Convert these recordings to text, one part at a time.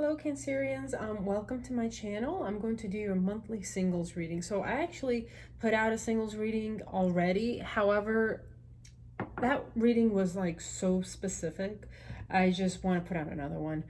Hello Cancerians, welcome to my channel. I'm going to do your monthly singles reading. So I actually put out a singles reading already. However, that reading was like so specific. I just want to put out another one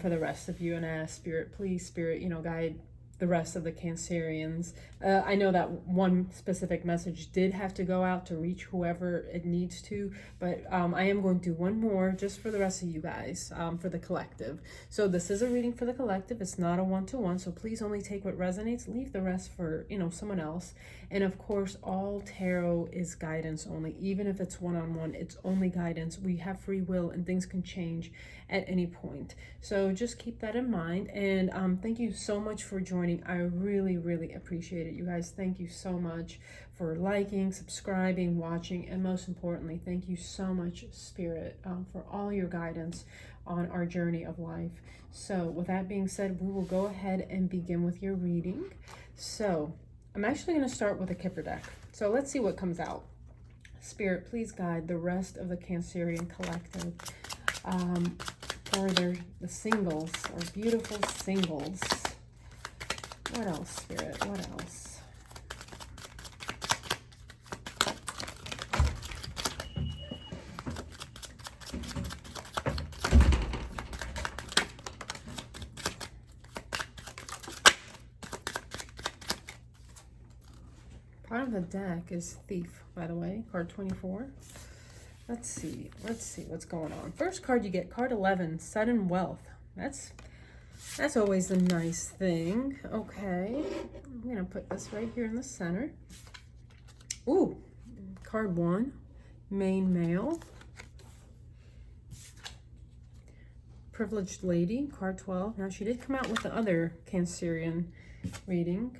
for the rest of you and ask Spirit, please Spirit, guide the rest of the Cancerians. I know that one specific message did have to go out to reach whoever it needs to, but I am going to do one more just for the rest of you guys, for the collective. So this is a reading for the collective. It's not a one-to-one, so please only take what resonates. Leave the rest for, someone else. And of course, all tarot is guidance only. Even if it's one-on-one, it's only guidance. We have free will and things can change at any point. So just keep that in mind. And thank you so much for joining. I really, really appreciate it. You guys, thank you so much for liking, subscribing, watching, and most importantly, thank you so much, Spirit, for all your guidance on our journey of life. So with that being said, we will go ahead and begin with your reading. So I'm actually going to start with a Kipper deck. So let's see what comes out. Spirit, please guide the rest of the Cancerian collective for the singles, or beautiful singles. What else, Spirit? What else? Part of the deck is Thief, by the way, card 24. Let's see what's going on. First card you get, card 11, Sudden Wealth. That's always a nice thing. Okay, I'm gonna put this right here in the center. Ooh, card 1, Main Male. Privileged Lady, card 12. Now she did come out with the other Cancerian reading.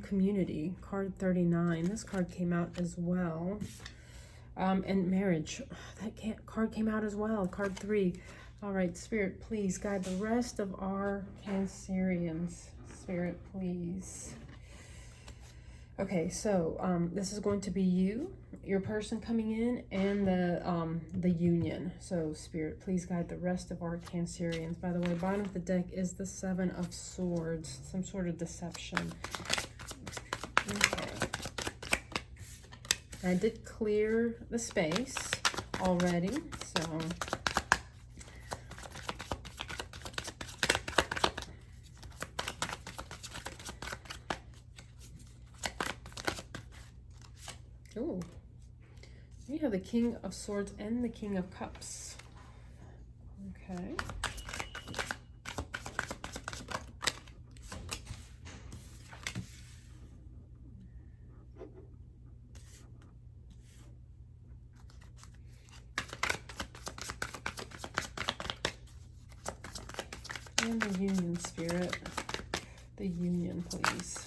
Community, card 39. This card came out as well. And Marriage, card came out as well, card 3. All right, Spirit, please guide the rest of our Cancerians. Spirit, please. Okay, so this is going to be you, your person coming in, and the union. So Spirit, please guide the rest of our Cancerians. By the way, bottom of the deck is the 7 of Swords, some sort of deception. Okay. I did clear the space already, so ooh, we have the King of Swords and the King of Cups. Okay. And the union, Spirit. The union, please.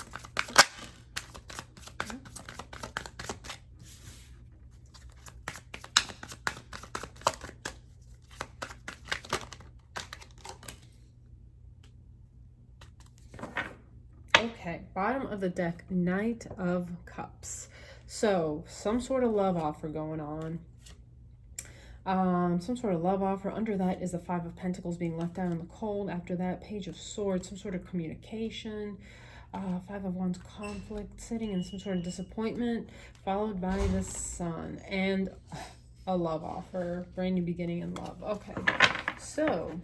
Okay, bottom of the deck, Knight of Cups. So, some sort of love offer going on. Some sort of love offer. Under that is the 5 of Pentacles being left out in the cold. After that, Page of Swords, some sort of communication. 5 of Wands, conflict, sitting in some sort of disappointment, followed by the Sun and a love offer, brand new beginning in love. Okay, so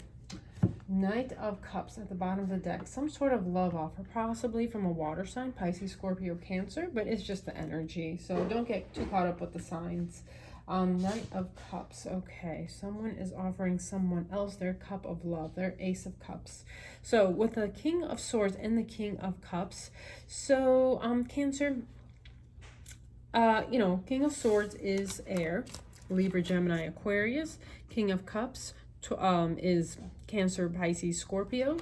Knight of Cups at the bottom of the deck, some sort of love offer, possibly from a water sign, Pisces, Scorpio, Cancer, but it's just the energy, so don't get too caught up with the signs. Knight of Cups. Okay, someone is offering someone else their cup of love, their Ace of Cups. So with the King of Swords and the King of Cups, so Cancer, King of Swords is air, Libra, Gemini, Aquarius. King of Cups is Cancer, Pisces, Scorpio.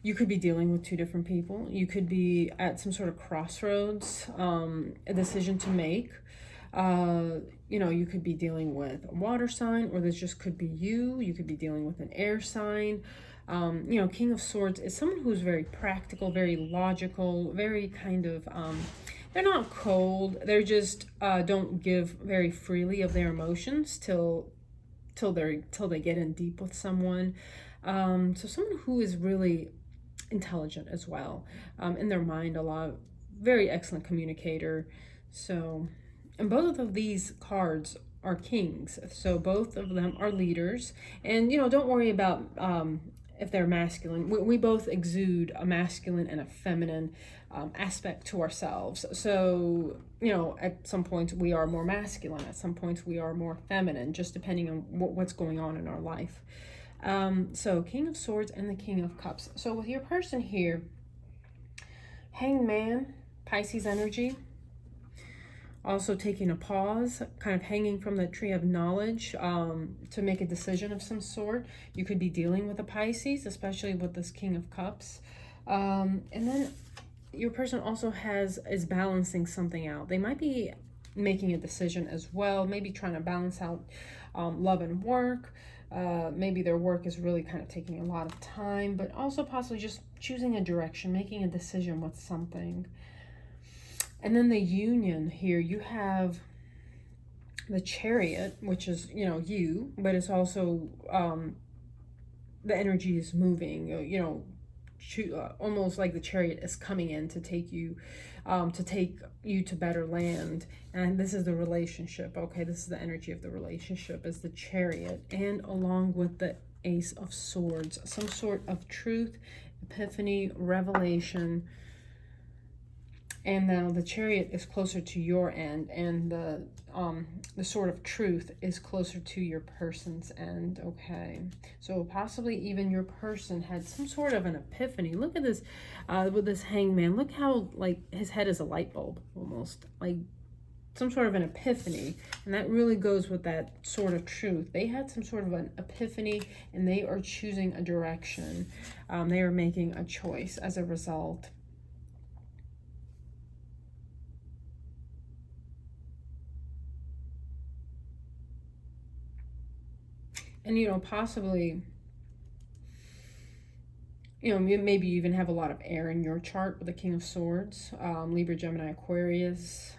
You could be dealing with 2 different people. You could be at some sort of crossroads, a decision to make. You could be dealing with a water sign, or this just could be you. You could be dealing with an air sign. King of Swords is someone who's very practical, very logical, very kind of, they're not cold. They're just don't give very freely of their emotions till till they get in deep with someone. So someone who is really intelligent as well, in their mind, a lot, very excellent communicator. So, and both of these cards are kings, so both of them are leaders. And don't worry about if they're masculine. We both exude a masculine and a feminine aspect to ourselves. So at some points we are more masculine, at some points we are more feminine, just depending on what's going on in our life. So King of Swords and the King of Cups. So with your person here, Hanged Man, Pisces energy. Also taking a pause, kind of hanging from the tree of knowledge to make a decision of some sort. You could be dealing with a Pisces, especially with this King of Cups. And then your person also is balancing something out. They might be making a decision as well, maybe trying to balance out love and work. Maybe their work is really kind of taking a lot of time, but also possibly just choosing a direction, making a decision with something. And then the Union here, you have the Chariot, which is, you, but it's also the energy is moving, almost like the Chariot is coming in to take you to better land. And this is the relationship. Okay, this is the energy of the relationship, is the Chariot, and along with the Ace of Swords, some sort of truth, epiphany, revelation. And now the Chariot is closer to your end, and the Sword of Truth is closer to your person's end. Okay, so possibly even your person had some sort of an epiphany. Look at this with this Hanged Man. Look how like his head is a light bulb, almost like some sort of an epiphany. And that really goes with that Sword of Truth. They had some sort of an epiphany, and they are choosing a direction. They are making a choice as a result. And possibly, maybe you even have a lot of air in your chart with the King of Swords, Libra, Gemini, Aquarius,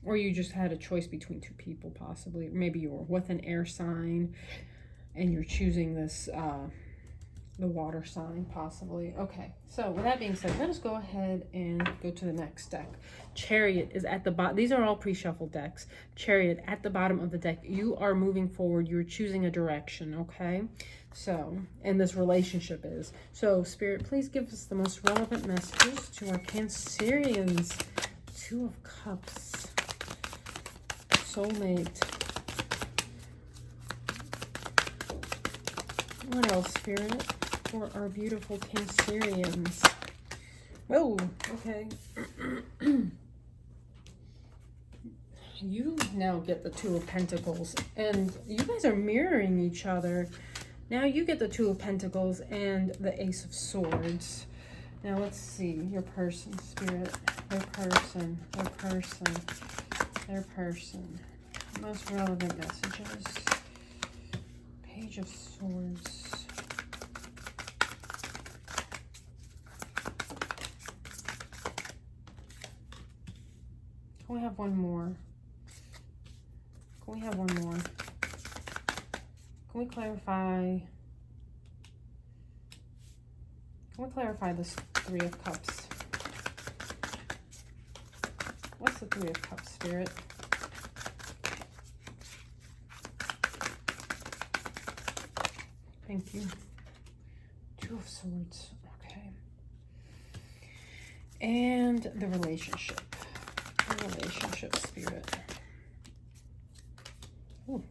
or you just had a choice between two people, possibly. Maybe you're with an air sign and you're choosing this the water sign, possibly. Okay, so with that being said, let us go ahead and go to the next deck. Chariot is at the bottom. These are all pre-shuffled decks. Chariot at the bottom of the deck. You are moving forward. You're choosing a direction, okay? So, and this relationship is. So, Spirit, please give us the most relevant messages to our Cancerians. Two of Cups. Soulmate. What else, Spirit, for our beautiful Cancerians? Oh, okay. You now get the Two of Pentacles, and you guys are mirroring each other. Now you get the Two of Pentacles and the Ace of Swords. Now let's see, your person, Spirit, their person, their person, their person. Most relevant messages. Page of Swords. Can we have one more? Can we have one more? Can we clarify? Can we clarify this Three of Cups? What's the Three of Cups, Spirit? Thank you. Two of Swords. Okay. And the relationship. The relationship, Spirit. Ooh.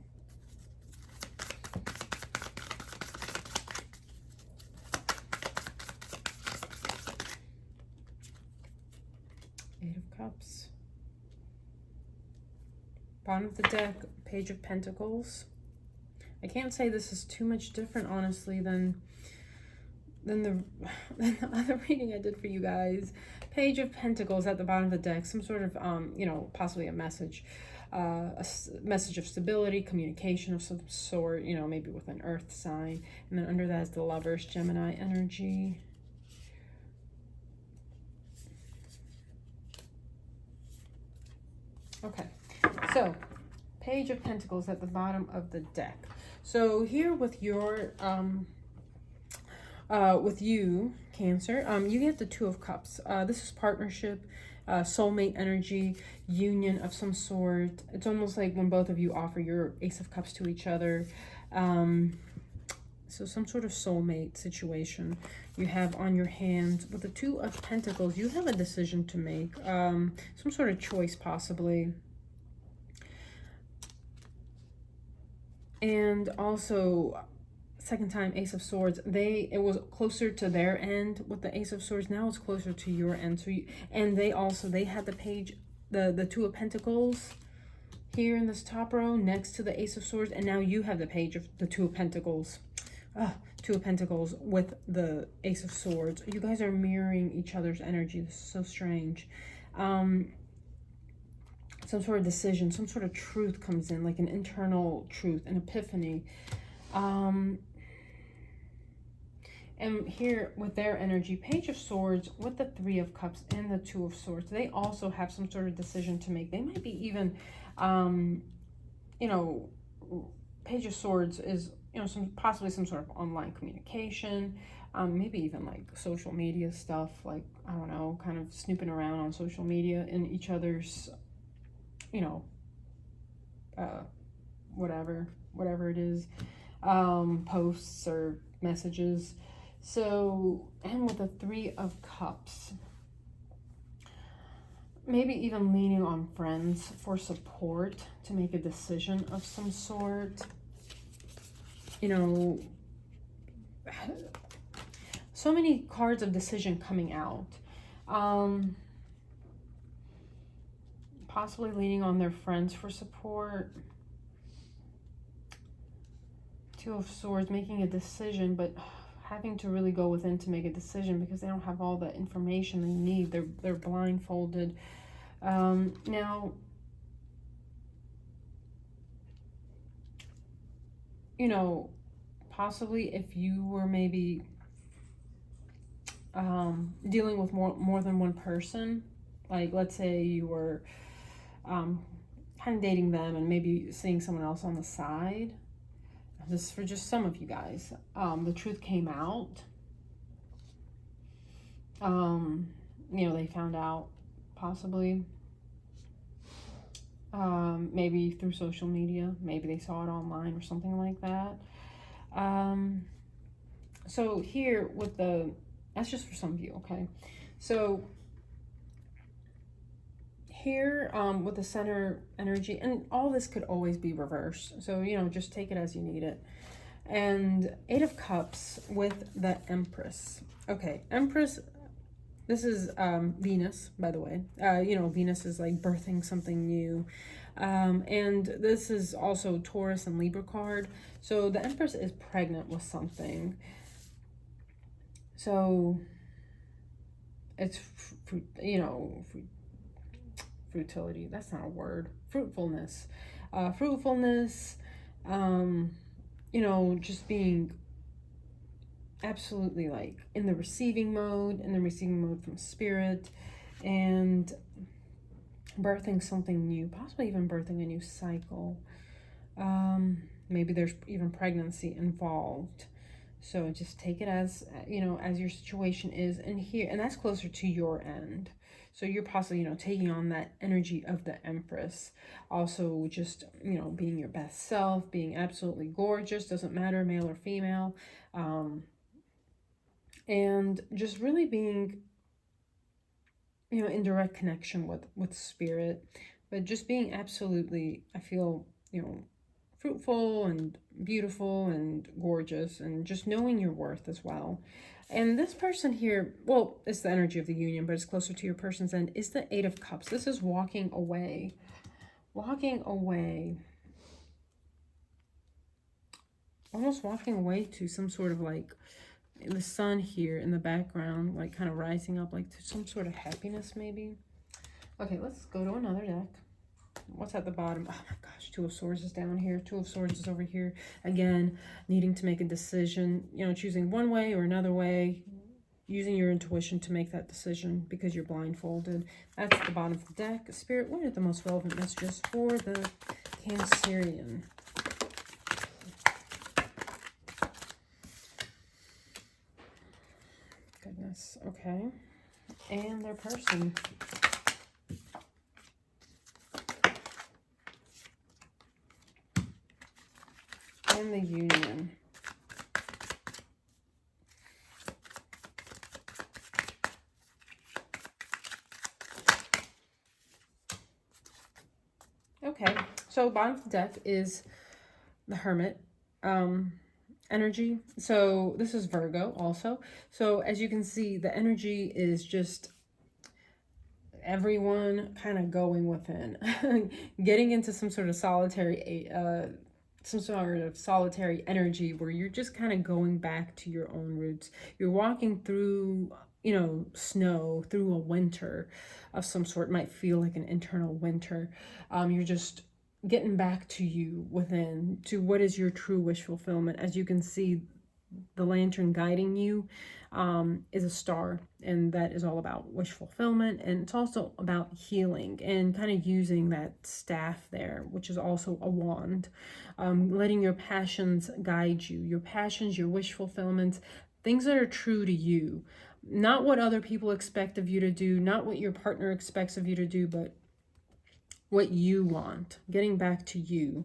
Eight of Cups. Bottom of the deck, Page of Pentacles. I can't say this is too much different, honestly, than the other reading I did for you guys. Page of Pentacles at the bottom of the deck. Some sort of, possibly a message. A message of stability, communication of some sort, maybe with an earth sign. And then under that is the Lovers, Gemini energy. Okay, So, Page of Pentacles at the bottom of the deck. So here with your, with you, Cancer, you get the Two of Cups. This is partnership, soulmate energy, union of some sort. It's almost like when both of you offer your Ace of Cups to each other. So some sort of soulmate situation you have on your hands. With the Two of Pentacles, you have a decision to make. Some sort of choice possibly. And also, second time, Ace of Swords. It was closer to their end with the Ace of Swords. Now it's closer to your end. So they had the page, the Two of Pentacles here in this top row next to the Ace of Swords, and now you have the page of the Two of Pentacles. Two of Pentacles with the Ace of Swords. You guys are mirroring each other's energy. This is so strange. Some sort of decision, some sort of truth comes in, like an internal truth, an epiphany. And here with their energy, Page of Swords with the Three of Cups and the Two of Swords, they also have some sort of decision to make. They might be even, you know, Page of Swords is, you know, possibly some sort of online communication, maybe even like social media stuff, like, I don't know, kind of snooping around on social media in each other's, you know, whatever it is, posts or messages. So, and with the Three of Cups, maybe even leaning on friends for support to make a decision of some sort. You know, so many cards of decision coming out. Possibly leaning on their friends for support. Two of Swords, making a decision, but having to really go within to make a decision because they don't have all the information they need. They're blindfolded. Now, you know, possibly if you were maybe dealing with more than one person, like let's say you were kind of dating them and maybe seeing someone else on the side. This is for just some of you guys. The truth came out. You know, they found out possibly. Maybe through social media. Maybe they saw it online or something like that. So here with the, that's just for some of you, okay? So here with the center energy, and all this could always be reversed. So, you know, just take it as you need it. And Eight of Cups with the Empress. Okay, Empress, this is Venus, by the way. You know, Venus is like birthing something new. And this is also Taurus and Libra card. So the Empress is pregnant with something. So it's, you know, fruitility, that's not a word. Fruitfulness. Fruitfulness, you know, just being absolutely like in the receiving mode from spirit, and birthing something new, possibly even birthing a new cycle. Maybe there's even pregnancy involved. So just take it as, you know, as your situation is. And here, and that's closer to your end. So you're possibly, you know, taking on that energy of the Empress. Also just, you know, being your best self, being absolutely gorgeous, doesn't matter, male or female. And just really being, you know, in direct connection with spirit. But just being absolutely, I feel, you know, fruitful and beautiful and gorgeous, and just knowing your worth as well. And this person here, well, it's the energy of the union, but it's closer to your person's end, is the Eight of Cups. This is walking away. Walking away. Almost walking away to some sort of like the sun here in the background, like kind of rising up, like to some sort of happiness maybe. Okay, let's go to another deck. What's at the bottom? Oh my gosh, Two of Swords is down here. Two of Swords is over here. Again, needing to make a decision, you know, choosing one way or another way. using your intuition to make that decision because you're blindfolded. That's the bottom of the deck. Spirit, what are the most relevant messages for the Cancerian? Goodness. Okay. And their person. And the union. Okay, so bottom of the deck is the Hermit energy. So this is Virgo also. So as you can see, the energy is just everyone kind of going within, getting into some sort of solitary energy where you're just kind of going back to your own roots. You're walking through, you know, snow, through a winter of some sort. It might feel like an internal winter. You're just getting back to you within, to what is your true wish fulfillment. As you can see, the lantern guiding you is a star, and that is all about wish fulfillment, and it's also about healing and kind of using that staff there, which is also a wand, letting your passions guide you, your passions, your wish fulfillments, things that are true to you, not what other people expect of you to do, not what your partner expects of you to do, but what you want, getting back to you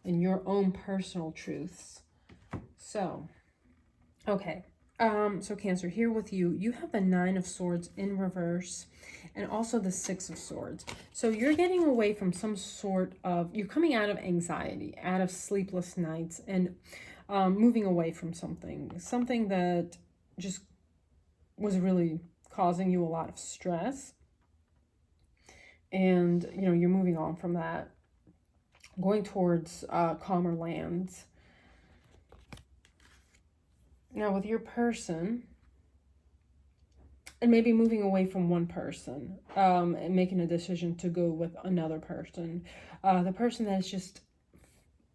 and your own personal truths. So okay, so Cancer, here with you, you have the Nine of Swords in reverse and also the Six of Swords. So you're getting away from some sort of, you're coming out of anxiety, out of sleepless nights, and moving away from something that just was really causing you a lot of stress. And, you know, you're moving on from that, going towards calmer lands. Now with your person, and maybe moving away from one person, and making a decision to go with another person. The person that is just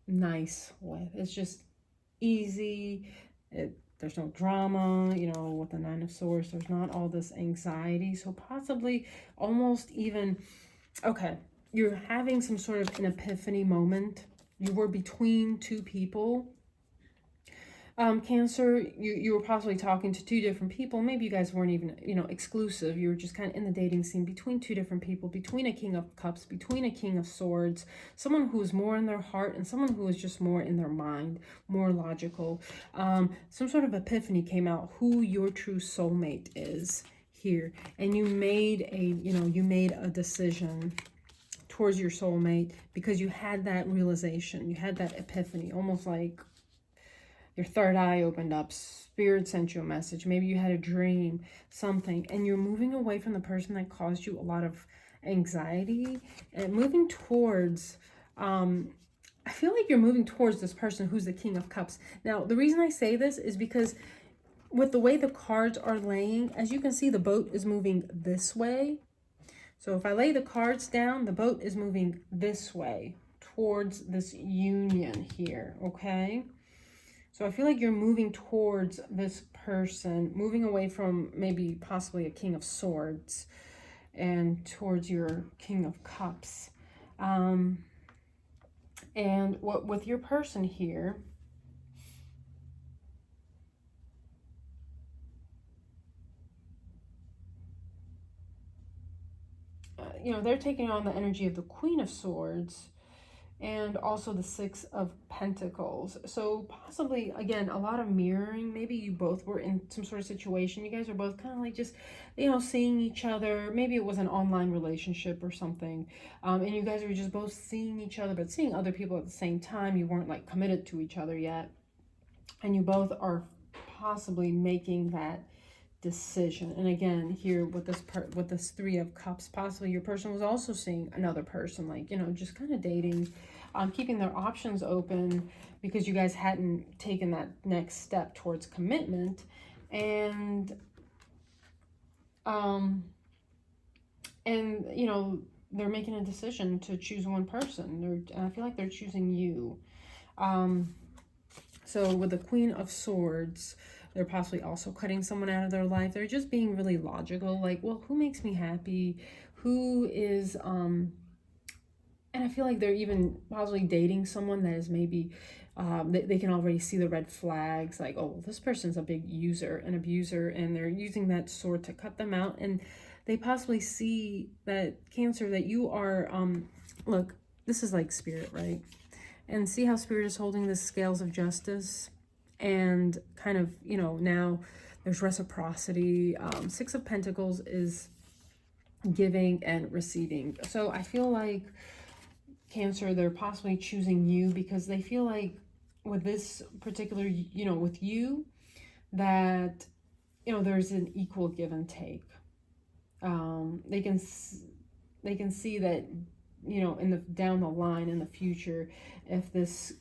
nice with. It's just easy. There's no drama, you know, with the Nine of Swords. There's not all this anxiety. So possibly almost even, okay, you're having some sort of an epiphany moment. You were between two people. Cancer, you were possibly talking to two different people. Maybe you guys weren't even, you know, exclusive. You were just kind of in the dating scene between two different people, between a King of Cups, between a King of Swords, someone who is more in their heart and someone who is just more in their mind, more logical. Some sort of epiphany came out who your true soulmate is here. And you made a decision towards your soulmate because you had that realization. You had that epiphany, almost like your third eye opened up, spirit sent you a message, maybe you had a dream, something, and you're moving away from the person that caused you a lot of anxiety and moving towards, I feel like you're moving towards this person who's the King of Cups. Now, the reason I say this is because with the way the cards are laying, as you can see, the boat is moving this way. So if I lay the cards down, the boat is moving this way towards this union here, okay? So I feel like you're moving towards this person, moving away from maybe possibly a King of Swords and towards your King of Cups. And what with your person here, you know, they're taking on the energy of the Queen of Swords and also the Six of Pentacles. So possibly, again, a lot of mirroring. Maybe you both were in some sort of situation. You guys are both kind of like just, you know, seeing each other. Maybe it was an online relationship or something. And you guys were just both seeing each other, but seeing other people at the same time. You weren't like committed to each other yet. And you both are possibly making that decision. And again, here with this Three of Cups, possibly your person was also seeing another person, like, you know, just kind of dating, keeping their options open because you guys hadn't taken that next step towards commitment. And you know, they're making a decision to choose one person. I feel like they're choosing you. So with the Queen of Swords, They're possibly also cutting someone out of their life. They're just being really logical, like, well, who makes me happy? Who is, and I feel like they're even possibly dating someone that is maybe, they can already see the red flags, like, oh, well, this person's a big user, an abuser, and they're using that sword to cut them out. And they possibly see that, Cancer, that you are, look, this is like spirit, right? And see how spirit is holding the scales of justice, and kind of, you know, now there's reciprocity. Six of Pentacles is giving and receiving. So I feel like, Cancer, they're possibly choosing you because they feel like with this particular, you know, with you, that, you know, there's an equal give and take. They can see that, you know, in the down the line in the future, if this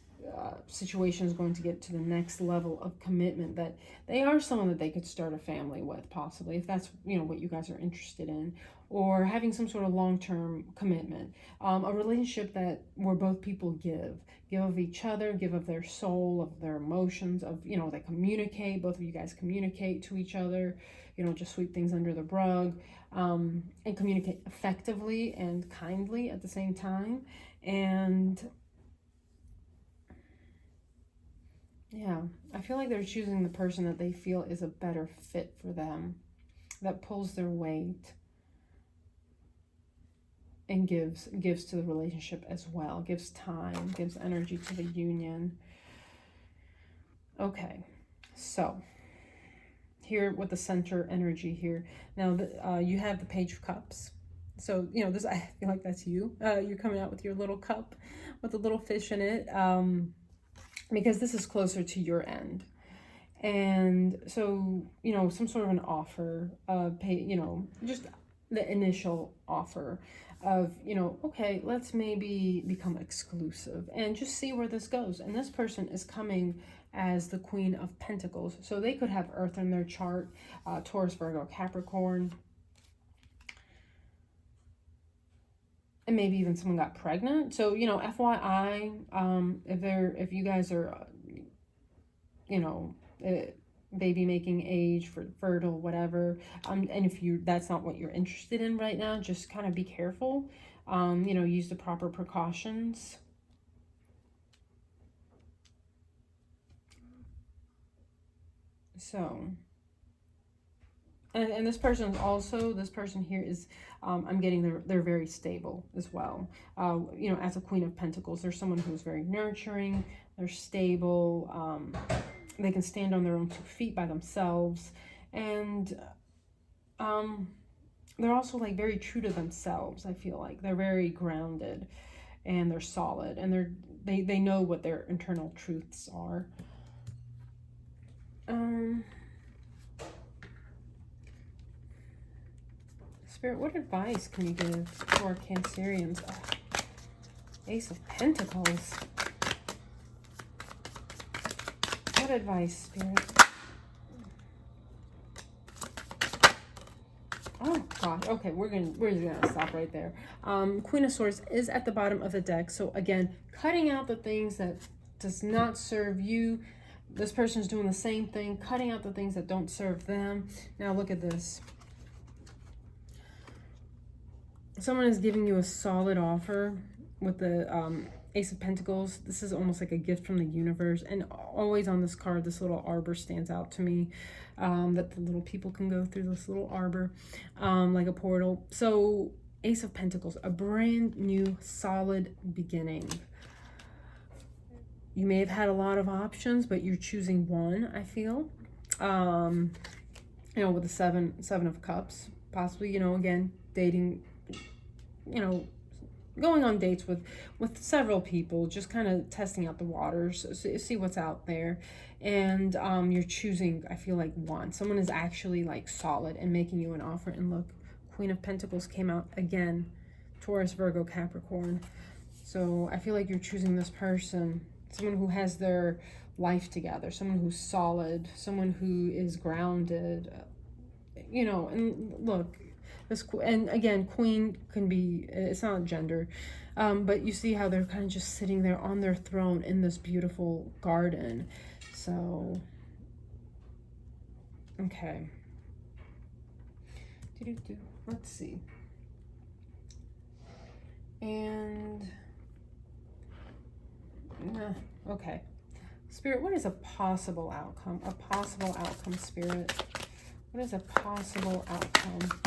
situation is going to get to the next level of commitment, that they are someone that they could start a family with, possibly, if that's, you know, what you guys are interested in, or having some sort of long-term commitment, a relationship that where both people give of each other, give of their soul, of their emotions, of, you know, they communicate, both of you guys communicate to each other, you know, just sweep things under the rug, and communicate effectively and kindly at the same time. And yeah, I feel like they're choosing the person that they feel is a better fit for them, that pulls their weight and gives to the relationship as well, gives time, gives energy to the union. Okay, so here with the center energy here, now you have the Page of Cups. So, you know, this, I feel like that's you. You're coming out with your little cup with a little fish in it, because this is closer to your end. And so, you know, some sort of an offer, you know, just the initial offer of, you know, okay, let's maybe become exclusive and just see where this goes. And this person is coming as the Queen of Pentacles. So they could have Earth in their chart, Taurus, Virgo, Capricorn. And maybe even someone got pregnant. So, you know, FYI, if you guys are, you know, baby making age, for fertile, whatever, and if that's not what you're interested in right now, just kind of be careful. You know, use the proper precautions. So, and this person also, this person here is, I'm getting they're very stable as well. You know, as a Queen of Pentacles, there's someone who's very nurturing, they're stable, they can stand on their own 2 feet by themselves, and they're also like very true to themselves. I feel like they're very grounded, and they're solid, and they know what their internal truths are. Spirit, what advice can you give to our Cancerians? Oh, Ace of Pentacles. What advice, Spirit? Oh gosh. Okay, we're just gonna stop right there. Queen of Swords is at the bottom of the deck. So again, cutting out the things that does not serve you. This person's doing the same thing, cutting out the things that don't serve them. Now look at this. Someone is giving you a solid offer with the Ace of Pentacles. This is almost like a gift from the universe. And always on this card, this little arbor stands out to me, that the little people can go through this little arbor, like a portal. So Ace of Pentacles, a brand new solid beginning. You may have had a lot of options, but you're choosing one, I feel. You know, with the seven of Cups, possibly, you know, again, dating, you know, going on dates with several people, just kind of testing out the waters, see what's out there. And you're choosing, I feel like, one. Someone is actually like solid and making you an offer. And look, Queen of Pentacles came out again. Taurus, Virgo, Capricorn. So I feel like you're choosing this person, someone who has their life together, someone who's solid, someone who is grounded, you know. And look, this, and again, Queen can be, it's not gender, but you see how they're kind of just sitting there on their throne in this beautiful garden. So Okay. Let's see. And okay. Spirit, what is a possible outcome? A possible outcome, Spirit. What is a possible outcome?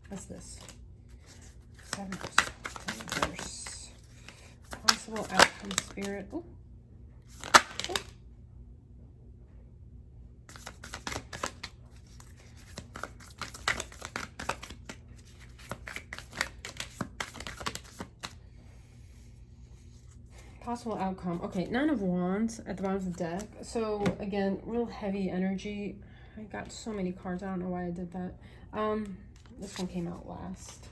What's this? 7 verse. Possible outcome, Spirit. Ooh. Ooh. Possible outcome. Okay, 9 of Wands at the bottom of the deck. So again, real heavy energy. I got so many cards. I don't know why I did that. This one came out last.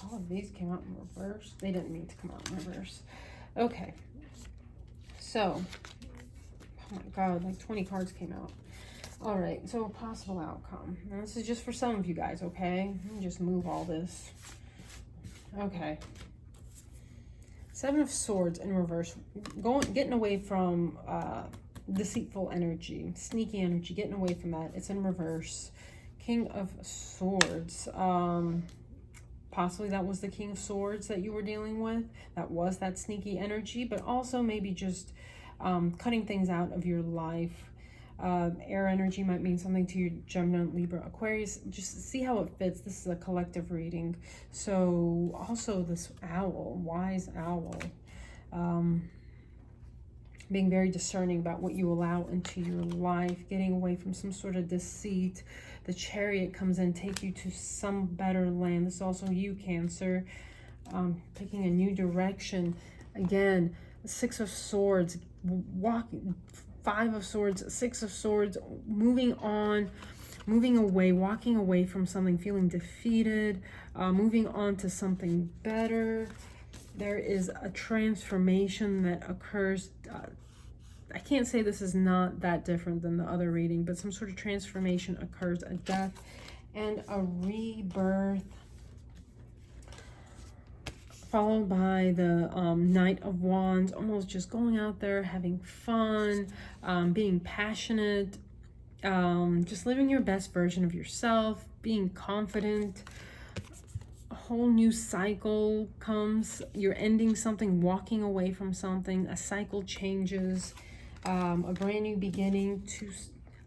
All of these came out in reverse. They didn't mean to come out in reverse. Okay. So, oh my God, like 20 cards came out. All right, so possible outcome. Now this is just for some of you guys, okay? Let me just move all this. Okay. 7 of Swords in reverse. Getting away from deceitful energy, sneaky energy, getting away from that. It's in reverse. King of Swords. Possibly that was the King of Swords that you were dealing with. That was that sneaky energy, but also maybe just cutting things out of your life. Air energy might mean something to you, Gemini, Libra, Aquarius. Just see how it fits. This is a collective reading. So also this owl, wise owl, being very discerning about what you allow into your life, getting away from some sort of deceit. The Chariot comes in, take you to some better land. This is also you, Cancer, picking a new direction. Again, 6 of Swords, walking, 5 of Swords, 6 of Swords, moving on, moving away, walking away from something, feeling defeated, moving on to something better. There is a transformation that occurs. I can't say this is not that different than the other reading, but some sort of transformation occurs, a death and a rebirth, followed by the Knight of Wands, almost just going out there, having fun, being passionate, just living your best version of yourself, being confident. A whole new cycle comes. You're ending something, walking away from something. A cycle changes. A brand new beginning to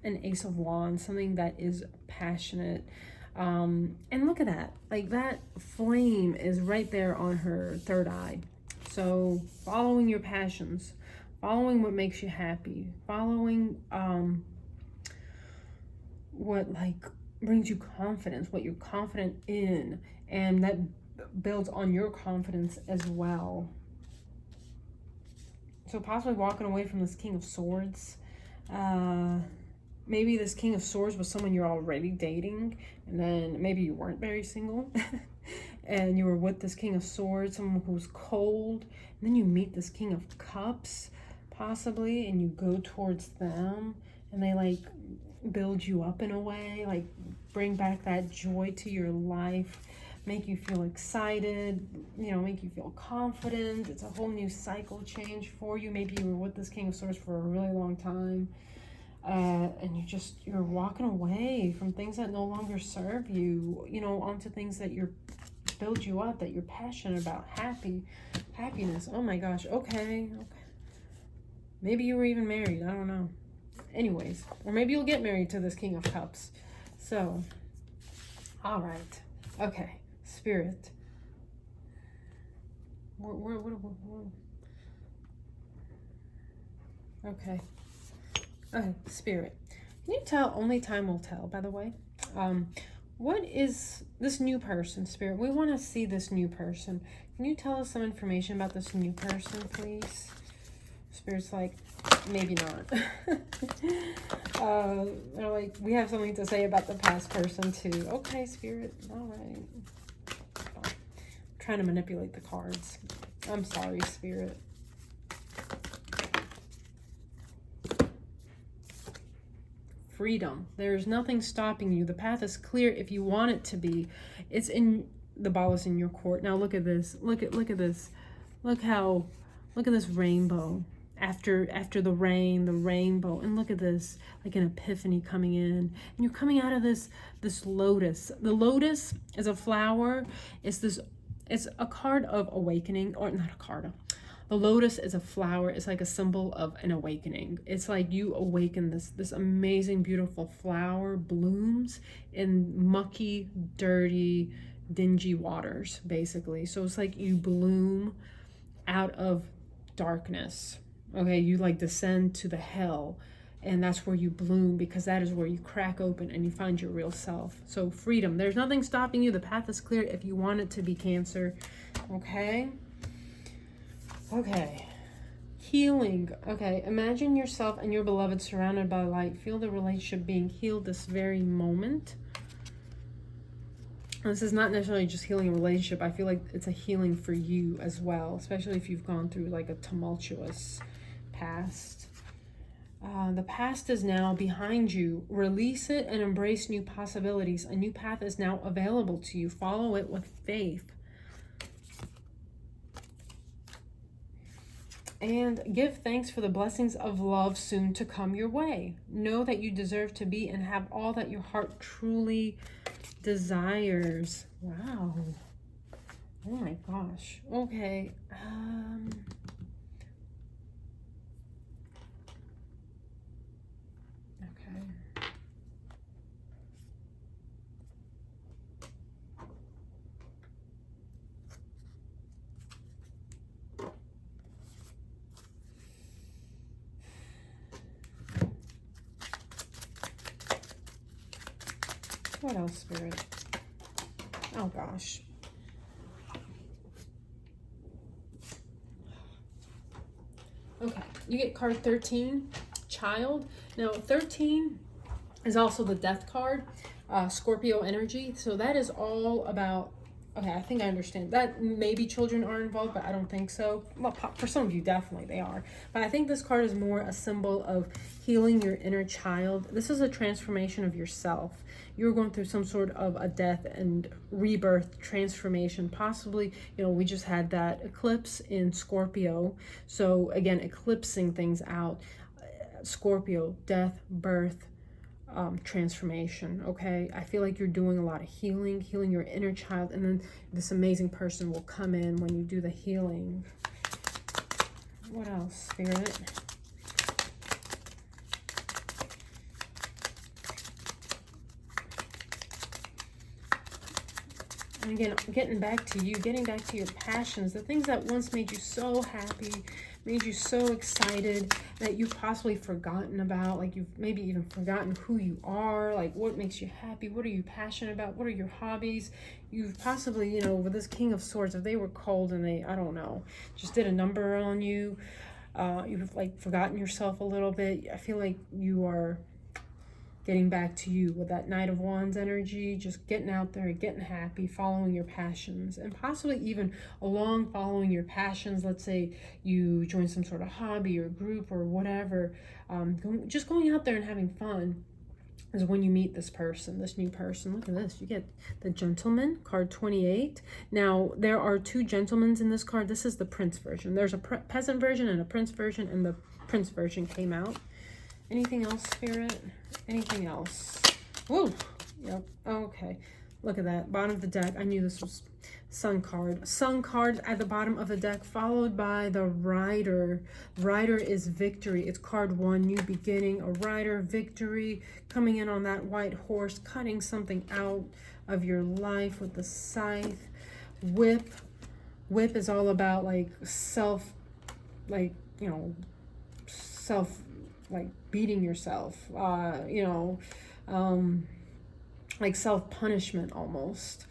an Ace of Wands, something that is passionate. And look at that, like that flame is right there on her third eye. So following your passions, following what makes you happy, following what like brings you confidence, what you're confident in, and that builds on your confidence as well. So possibly walking away from this King of Swords. Maybe this King of Swords was someone you're already dating, and then maybe you weren't very single, and you were with this King of Swords, someone who's cold, and then you meet this King of Cups, possibly, and you go towards them, and they like build you up in a way, like bring back that joy to your life, make you feel excited, you know, make you feel confident. It's a whole new cycle change for you. Maybe you were with this King of Swords for a really long time, and you're walking away from things that no longer serve you, you know, onto things that build you up, that you're passionate about, happiness. Oh my gosh. Okay. Maybe you were even married. I don't know. Anyways, or maybe you'll get married to this King of Cups. So, all right. Okay. Spirit. Okay. Okay, Spirit. Can you tell? Only time will tell, by the way. What is this new person, Spirit? We want to see this new person. Can you tell us some information about this new person, please? Spirit's like, maybe not. They're like, we have something to say about the past person too. Okay, Spirit. All right. I'm trying to manipulate the cards. I'm sorry, Spirit. Freedom. There's nothing stopping you. The path is clear if you want it to be. It's in the ball is in your court. Now look at this. Look at this. Look at this rainbow. after the rain, the rainbow. And look at this, like an epiphany coming in. And you're coming out of this lotus. The lotus is a flower. It's a card of awakening, or not a card. The lotus is a flower. It's like a symbol of an awakening. It's like you awaken this amazing, beautiful flower blooms in mucky, dirty, dingy waters, basically. So it's like you bloom out of darkness. Okay, you like descend to the hell, and that's where you bloom, because that is where you crack open and you find your real self. So freedom. There's nothing stopping you. The path is clear if you want it to be, Cancer. Okay. Okay. Healing. Okay, imagine yourself and your beloved surrounded by light. Feel the relationship being healed this very moment. And this is not necessarily just healing a relationship. I feel like it's a healing for you as well, especially if you've gone through like a tumultuous past. The past is now behind you. Release it and embrace new possibilities. A new path is now available to you. Follow it with faith. And give thanks for the blessings of love soon to come your way. Know that you deserve to be and have all that your heart truly desires. Wow. Oh my gosh. Okay. Okay. What else, Spirit? Oh gosh. Okay, you get card 13, Child. Now 13 is also the Death card, Scorpio energy. So that is all about, okay, I think I understand. That maybe children are involved, but I don't think so. Well, for some of you, definitely they are. But I think this card is more a symbol of healing your inner child. This is a transformation of yourself. You're going through some sort of a death and rebirth transformation. Possibly, you know, we just had that eclipse in Scorpio. So again, eclipsing things out. Scorpio, death, birth, transformation. Okay, I feel like you're doing a lot of healing your inner child, and then this amazing person will come in when you do the healing. What else, Spirit? And again, getting back to you, getting back to your passions, the things that once made you so happy, made you so excited, that you've possibly forgotten about, like you've maybe even forgotten who you are, like what makes you happy, what are you passionate about, what are your hobbies. You've possibly, you know, with this King of Swords, if they were cold and they, I don't know, just did a number on you, you've like forgotten yourself a little bit. I feel like you are getting back to you with that Knight of Wands energy, just getting out there, getting happy, following your passions, and possibly even along following your passions. Let's say you join some sort of hobby or group or whatever, just going out there and having fun is when you meet this person, this new person. Look at this. You get the Gentleman, card 28. Now, there are two gentlemen in this card. This is the Prince version. There's a peasant version and a Prince version, and the Prince version came out. Anything else, Spirit? Anything else? Woo! Yep. Okay. Look at that. Bottom of the deck. I knew this was Sun card. Sun card at the bottom of the deck, followed by the Rider. Rider is victory. It's card 1, new beginning. A rider, victory, coming in on that white horse, cutting something out of your life with the scythe. Whip. Whip is all about like self, like, you know, self, like beating yourself, you know, like self-punishment almost.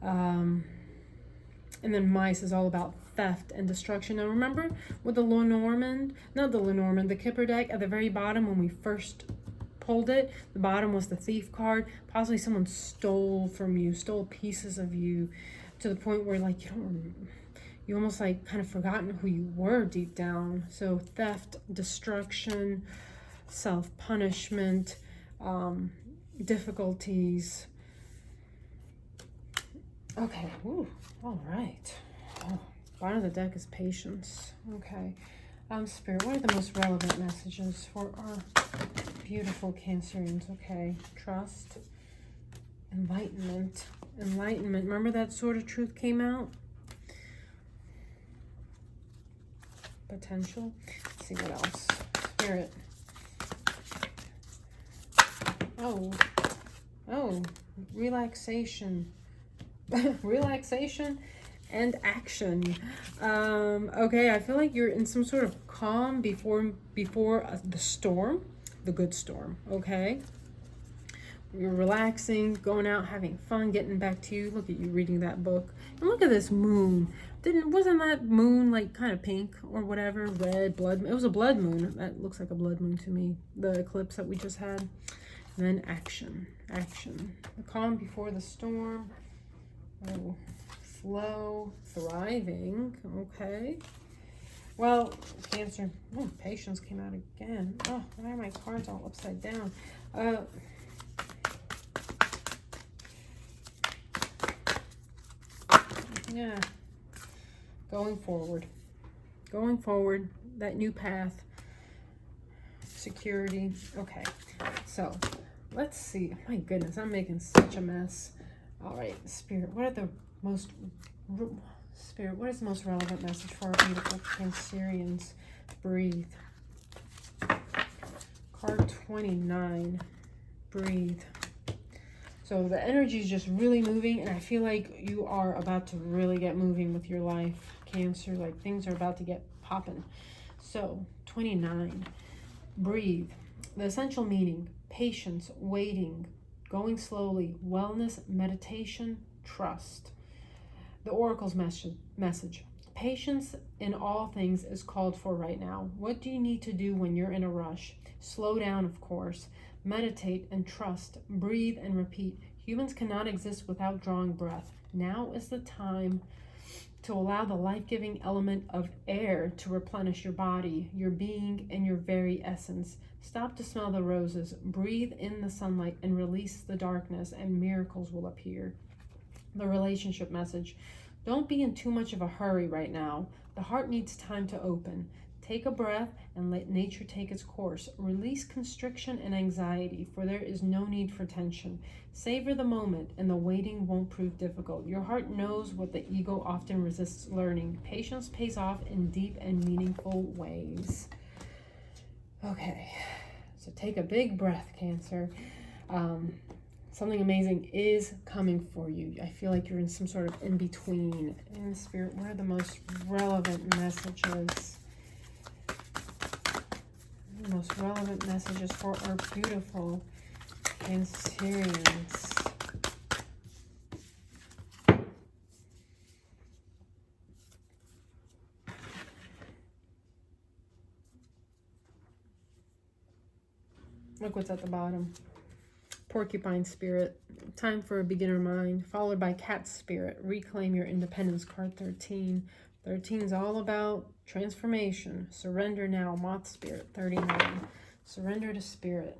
And then Mice is all about theft and destruction. Now remember with the Lenormand, not the Lenormand, the Kipper deck, at the very bottom when we first pulled it, the bottom was the Thief card. Possibly someone stole from you, stole pieces of you, to the point where like you almost like kind of forgotten who you were deep down. So theft, destruction, self-punishment, difficulties. Okay, ooh, all right. Oh, bottom of the deck is patience. Okay. Spirit, what are the most relevant messages for our beautiful Cancerians? Okay, trust, enlightenment. Enlightenment. Remember that Sword of Truth came out? Potential. Let's see what else. Spirit. Oh, relaxation. Relaxation and action. Okay, I feel like you're in some sort of calm before the storm, the good storm. Okay, you're relaxing, going out, having fun, getting back to you. Look at you reading that book, and look at this moon. Wasn't that moon like kind of pink or whatever, red, blood? It was a blood moon. That looks like a blood moon to me. The eclipse that we just had. And then action. The calm before the storm. Oh, flow, thriving. Okay. Well, Cancer. Oh, patience came out again. Oh, why are my cards all upside down? Yeah. Going forward. That new path. Security. Okay. So, let's see. Oh my goodness, I'm making such a mess. All right, Spirit, what is the most relevant message for our beautiful Cancerians? Breathe. Card 29. Breathe. So the energy is just really moving, and I feel like you are about to really get moving with your life, Cancer. Like things are about to get popping. So 29. Breathe. The essential meaning: patience, waiting, going slowly, wellness, meditation, trust. The Oracle's message: patience in all things is called for right now. What do you need to do when you're in a rush? Slow down, of course. Meditate and trust. Breathe and repeat. Humans cannot exist without drawing breath. Now is the time to allow the life-giving element of air to replenish your body, your being, and your very essence. Stop to smell the roses, breathe in the sunlight, and release the darkness, and miracles will appear. The relationship message: don't be in too much of a hurry right now. The heart needs time to open. Take a breath and let nature take its course. Release constriction and anxiety, for there is no need for tension. Savor the moment, and the waiting won't prove difficult. Your heart knows what the ego often resists learning. Patience pays off in deep and meaningful ways. Okay, so take a big breath, Cancer. Something amazing is coming for you. I feel like you're in some sort of in-between. In Spirit, what are the most relevant messages? The most relevant messages for our beautiful Cancerians. Look what's at the bottom. Porcupine Spirit, time for a beginner mind, followed by Cat Spirit, reclaim your independence, card 13. 13 is all about transformation. Surrender now, Moth Spirit, 39. Surrender to Spirit.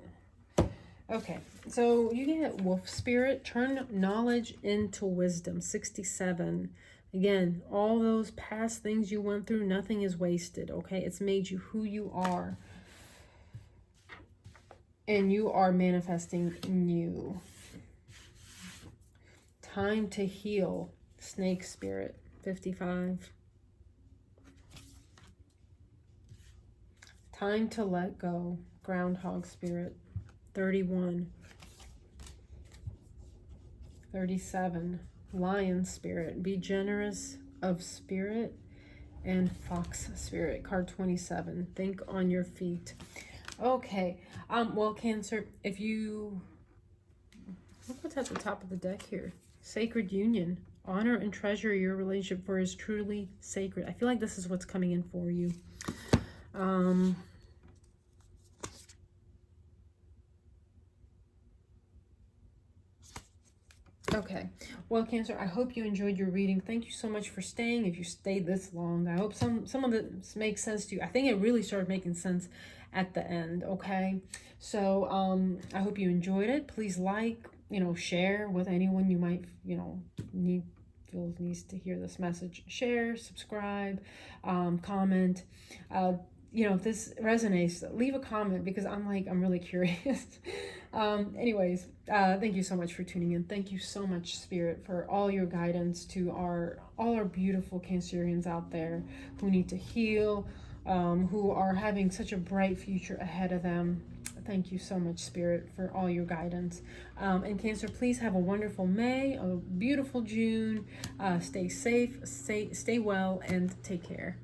Okay, so you get Wolf Spirit, turn knowledge into wisdom, 67. Again, all those past things you went through, nothing is wasted, okay? It's made you who you are. And you are manifesting new. Time to heal, Snake Spirit, 55. Time to let go, Groundhog Spirit, 31. 37. Lion Spirit, be generous of spirit, and Fox Spirit, card 27. Think on your feet. Okay, well, Cancer, if you look what's at the top of the deck here. Sacred union. Honor and treasure your relationship, for it is truly sacred. I feel like this is what's coming in for you. Okay, well, Cancer, I hope you enjoyed your reading. Thank you so much for staying. If you stayed this long, I hope some of it makes sense to you. I think it really started making sense at the end. Okay, so I hope you enjoyed it. Please like, share with anyone you might needs to hear this message. Share, subscribe, comment. if this resonates, leave a comment, because I'm really curious. Anyways, thank you so much for tuning in. Thank you so much, Spirit, for all your guidance to all our beautiful Cancerians out there who need to heal, who are having such a bright future ahead of them. Thank you so much, Spirit, for all your guidance. And Cancer, please have a wonderful May, a beautiful June. Stay safe, stay well, and take care.